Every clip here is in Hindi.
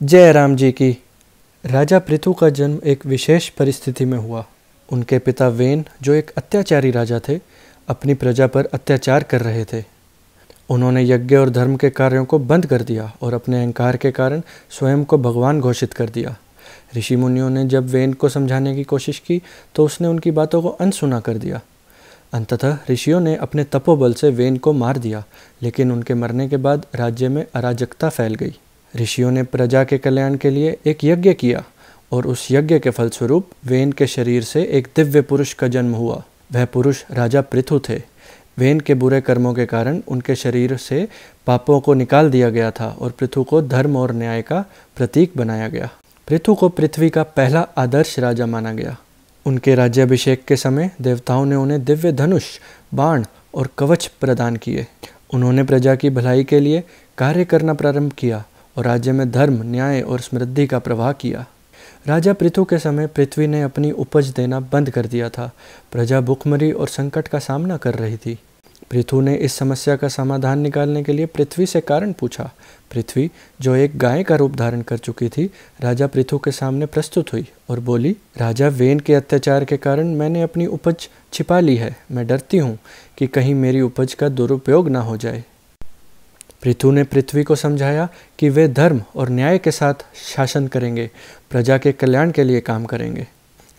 जय राम जी की। राजा पृथु का जन्म एक विशेष परिस्थिति में हुआ। उनके पिता वेन, जो एक अत्याचारी राजा थे, अपनी प्रजा पर अत्याचार कर रहे थे। उन्होंने यज्ञ और धर्म के कार्यों को बंद कर दिया और अपने अहंकार के कारण स्वयं को भगवान घोषित कर दिया। ऋषि मुनियों ने जब वेन को समझाने की कोशिश की तो उसने उनकी बातों को अनसुना कर दिया। अंततः ऋषियों ने अपने तपोबल से वेन को मार दिया, लेकिन उनके मरने के बाद राज्य में अराजकता फैल गई। ऋषियों ने प्रजा के कल्याण के लिए एक यज्ञ किया और उस यज्ञ के फलस्वरूप वेन के शरीर से एक दिव्य पुरुष का जन्म हुआ। वह पुरुष राजा पृथु थे। वेन के बुरे कर्मों के कारण उनके शरीर से पापों को निकाल दिया गया था और पृथु को धर्म और न्याय का प्रतीक बनाया गया। पृथु को पृथ्वी का पहला आदर्श राजा माना गया। उनके राज्याभिषेक के समय देवताओं ने उन्हें दिव्य धनुष, बाण और कवच प्रदान किए। उन्होंने प्रजा की भलाई के लिए कार्य करना प्रारंभ किया और राज्य में धर्म, न्याय और समृद्धि का प्रवाह किया। राजा पृथु के समय पृथ्वी ने अपनी उपज देना बंद कर दिया था। प्रजा भूखमरी और संकट का सामना कर रही थी। पृथु ने इस समस्या का समाधान निकालने के लिए पृथ्वी से कारण पूछा। पृथ्वी, जो एक गाय का रूप धारण कर चुकी थी, राजा पृथु के सामने प्रस्तुत हुई और बोली, राजा वेन के अत्याचार के कारण मैंने अपनी उपज छिपा ली है। मैं डरती हूँ कि कहीं मेरी उपज का दुरुपयोग ना हो जाए। पृथु ने पृथ्वी को समझाया कि वे धर्म और न्याय के साथ शासन करेंगे, प्रजा के कल्याण के लिए काम करेंगे।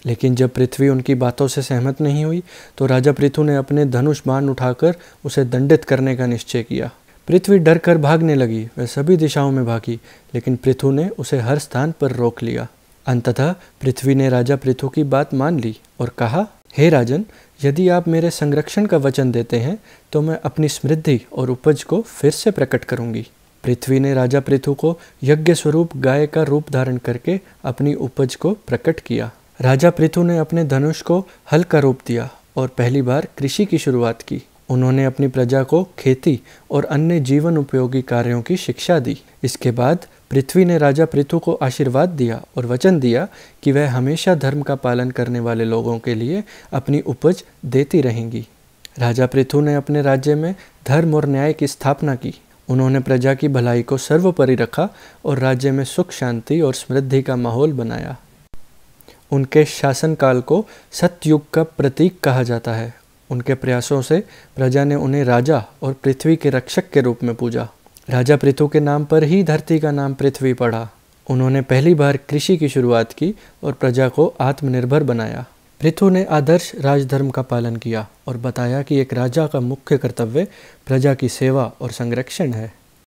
लेकिन जब पृथ्वी उनकी बातों से सहमत नहीं हुई तो राजा पृथु ने अपने धनुष बाण उठाकर उसे दंडित करने का निश्चय किया। पृथ्वी डर कर भागने लगी। वह सभी दिशाओं में भागी, लेकिन पृथु ने उसे हर स्थान पर रोक लिया। अंततः पृथ्वी ने राजा पृथु की बात मान ली और कहा, हे राजन, यदि आप मेरे संरक्षण का वचन देते हैं तो मैं अपनी समृद्धि और उपज को फिर से प्रकट करूंगी। पृथ्वी ने राजा पृथु को यज्ञ स्वरूप गाय का रूप धारण करके अपनी उपज को प्रकट किया। राजा पृथु ने अपने धनुष को हल का रूप दिया और पहली बार कृषि की शुरुआत की। उन्होंने अपनी प्रजा को खेती और अन्य जीवन उपयोगी कार्यों की शिक्षा दी। इसके बाद पृथ्वी ने राजा पृथु को आशीर्वाद दिया और वचन दिया कि वह हमेशा धर्म का पालन करने वाले लोगों के लिए अपनी उपज देती रहेंगी। राजा पृथु ने अपने राज्य में धर्म और न्याय की स्थापना की। उन्होंने प्रजा की भलाई को सर्वोपरि रखा और राज्य में सुख, शांति और समृद्धि का माहौल बनाया। उनके शासनकाल को सतयुग का प्रतीक कहा जाता है। उनके प्रयासों से प्रजा ने उन्हें राजा और पृथ्वी के रक्षक के रूप में पूजा। राजा पृथु के नाम पर ही धरती का नाम पृथ्वी पड़ा। उन्होंने पहली बार कृषि की शुरुआत की और प्रजा को आत्मनिर्भर बनाया। पृथु ने आदर्श राजधर्म का पालन किया और बताया कि एक राजा का मुख्य कर्तव्य प्रजा की सेवा और संरक्षण है।